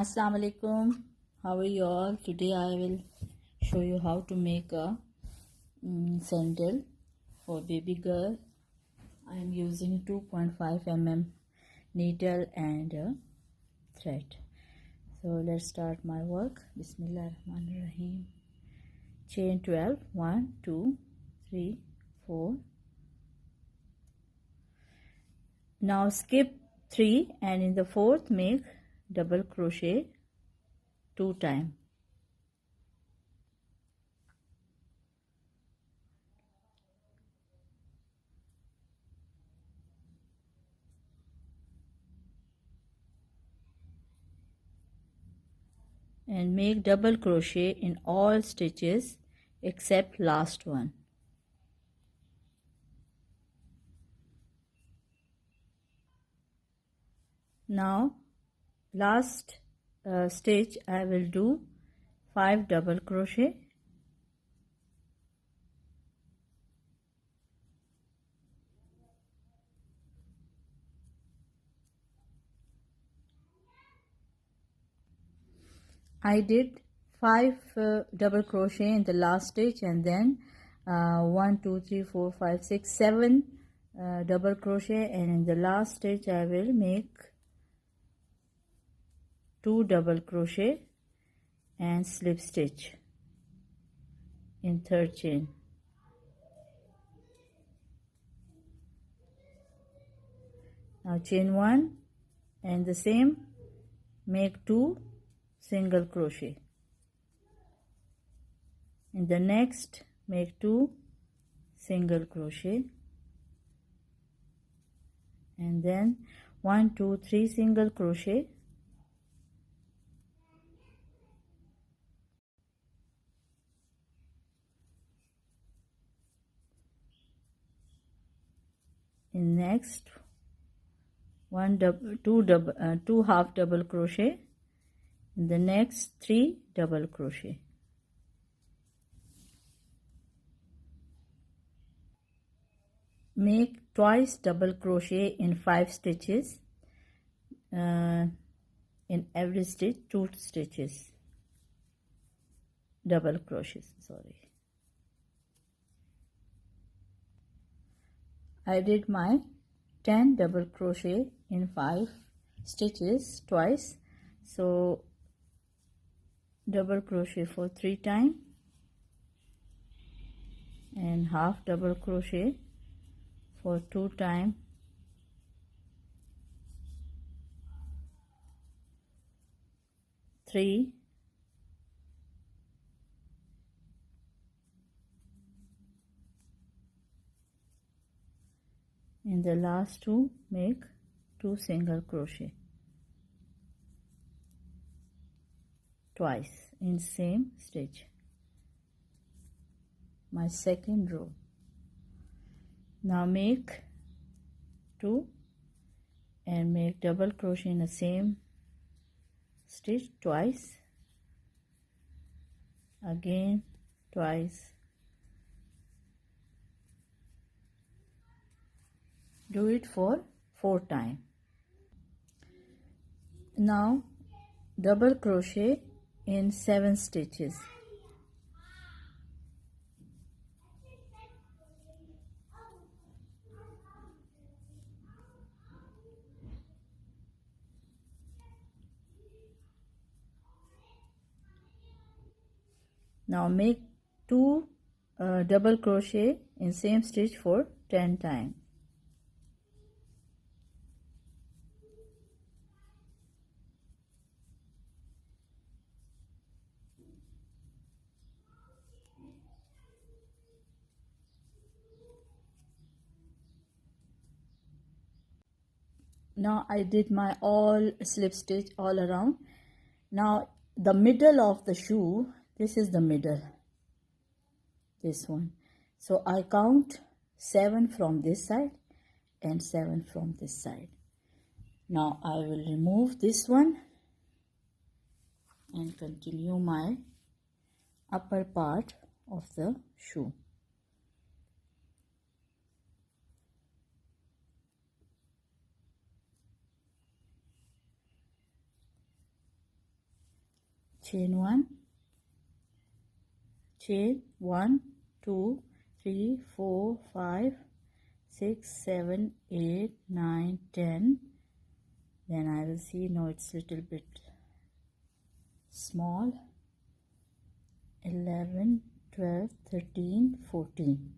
Assalamu alaikum. How are you all? Today I will show you how to make a sandal for baby girl. I am using 2.5 mm needle and thread. So let's start my work. Bismillahirrahmanirrahim. Chain 12. 1, 2, 3, 4. Now skip 3 and in the fourth make double crochet 2 times. And make double crochet in all stitches except last one. Now last stitch I will do 5 double crochet, I did 5 double crochet in the last stitch and then 1 2 3 4 5 6 7 double crochet, and in the last stitch I will make 2 double crochet and slip stitch in third chain. Now chain 1 and the same, make 2 single crochet. In the next make 2 single crochet, and then 1 2 3 single crochet, in next 2 half double crochet, in the next 3 double crochet. Make twice double crochet in 5 stitches, in every stitch 2 stitches double crochets, I did my 10 double crochet in 5 stitches twice, so double crochet for 3 times and half double crochet for 2 times, three, in the last 2 make 2 single crochet twice in same stitch, my second row. Now make 2 and make double crochet in the same stitch twice, again twice, do it for 4 times. Now double crochet in 7 stitches, now make 2 double crochet in same stitch for 10 times. Now I did my all slip stitch all around. Now the middle of the shoe, this is the middle, this one, so I count 7 from this side and 7 from this side. Now I will remove this one and continue my upper part of the shoe. chain 1, chain 1, 2, 3, 4, 5, 6, 7, 8, 9, 10. Then I will see, no, it's little bit small. 11, 12, 13, 14.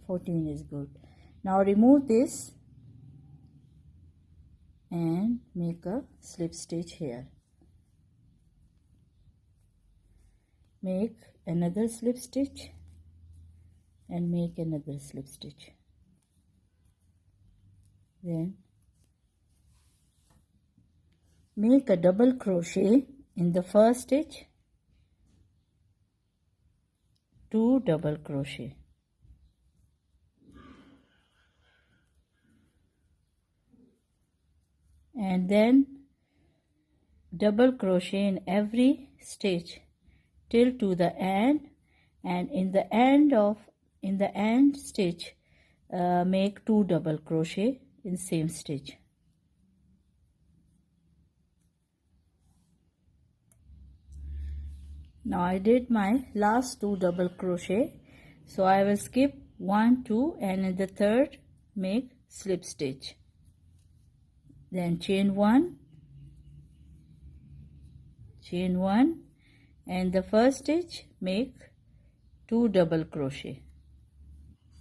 14 is good. Now remove this and make a slip stitch here. Make another slip stitch and make another slip stitch. Then make a double crochet in the first stitch, 2 double crochet. And then double crochet in every stitch till to the end, and in the end stitch make 2 double crochet in same stitch. Now I did my last 2 double crochet, so I will skip 1, 2, and in the third make slip stitch. Then chain 1, and the first stitch make 2 double crochet.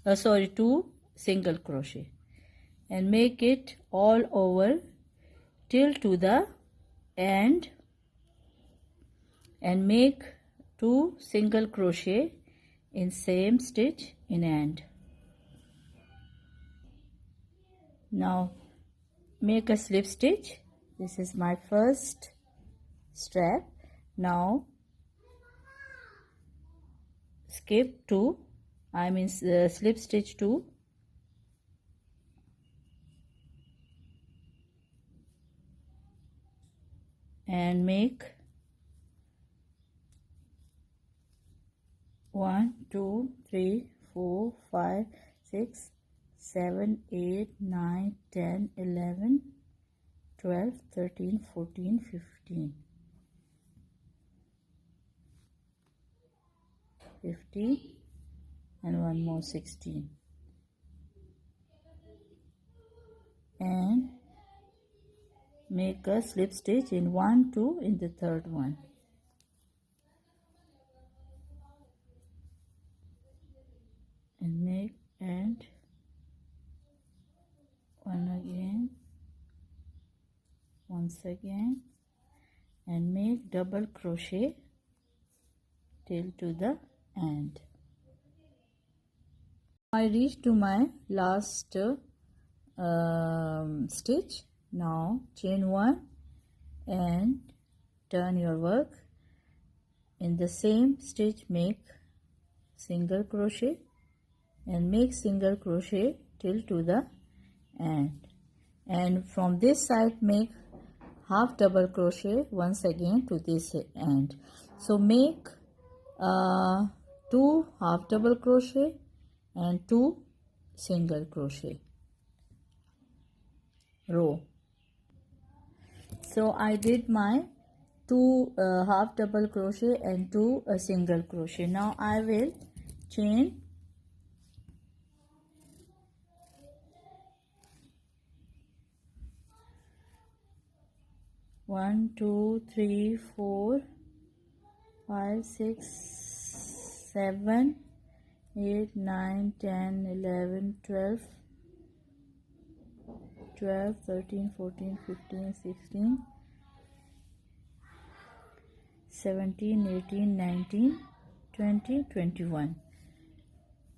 2 single crochet, and make it all over till to the end, and make 2 single crochet in same stitch in end. Now make a slip stitch. This is my first strap. Now skip 2, slip stitch 2, and make 1, 2, 3, 4, 5, 6, 7, 8, 9, 10, 11, 12, 13, 14, 15. 15 and one more 16. And make a slip stitch in 1, 2 in the third one. And make and one again, once again, and make double crochet till to the end. I reached to my last stitch. Now chain 1 and turn your work. In the same stitch make single crochet and make single crochet till to the end, and from this side make half double crochet once again to this end. So make 2 half double crochet and 2 single crochet row. So I did my 2 half double crochet and 2 single crochet. Now I will chain 1, 2, 3, 4, 5, 6, 7, 8, 9, 10, 11, 12, 13, 14, 15, 16, 17, 18, 19, 20, 21.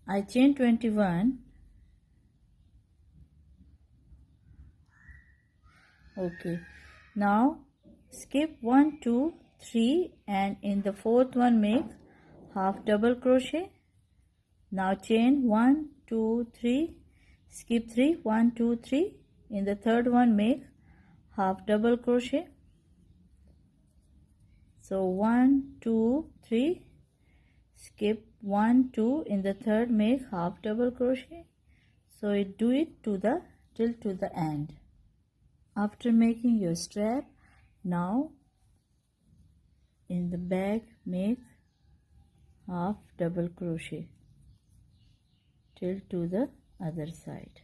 I chain 21. Okay. Now skip 1, 2, 3, and in the fourth one make half double crochet. Now chain 1, 2, 3, skip 3, 1, 2, 3. In the third one make half double crochet. So 1, 2, 3, skip 1, 2. In the third make half double crochet. So you do it to the till to the end. After making your strap, now in the back make half double crochet till to the other side.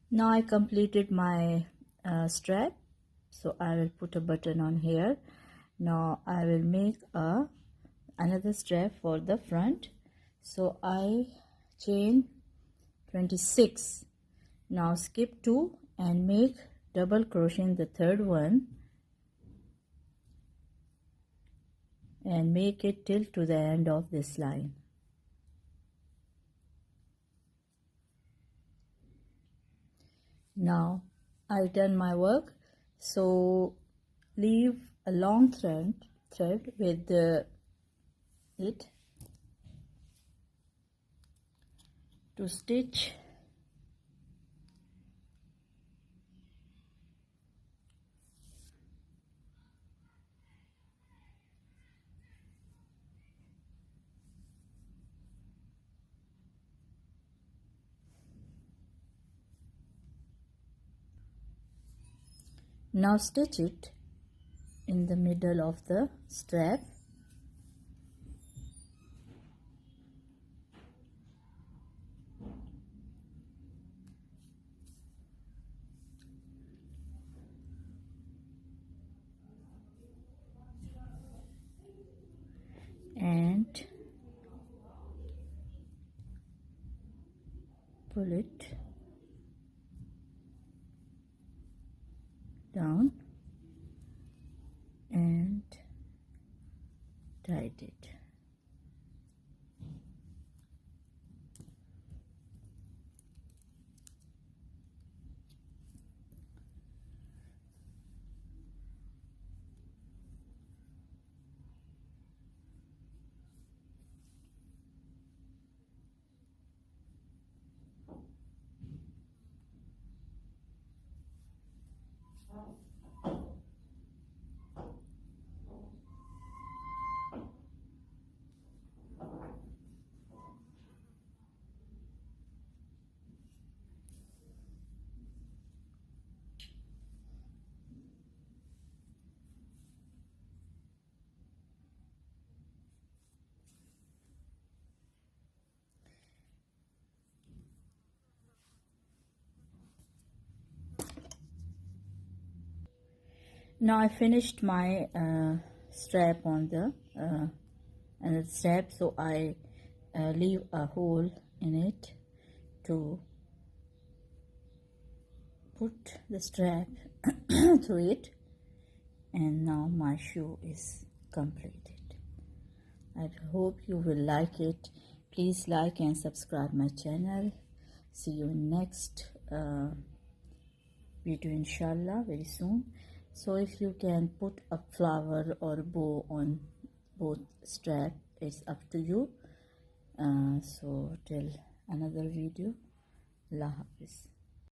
Now I completed my strap, so I will put a button on here. Now I will make another strap for the front, so I chain 26. Now skip 2 and make double crochet in the third one and make it till to the end of this line. Now I done my work, so leave a long thread with it to stitch now stitch it in the middle of the strap and pull it down and tied it. Now I finished my strap on the strap, so I leave a hole in it to put the strap through it, and now my shoe is completed. I hope you will like it. Please like and subscribe my channel. See you in next video inshallah very soon. So if you can put a flower or bow on both strap, it's up to you. So till another video, Allah Hafiz.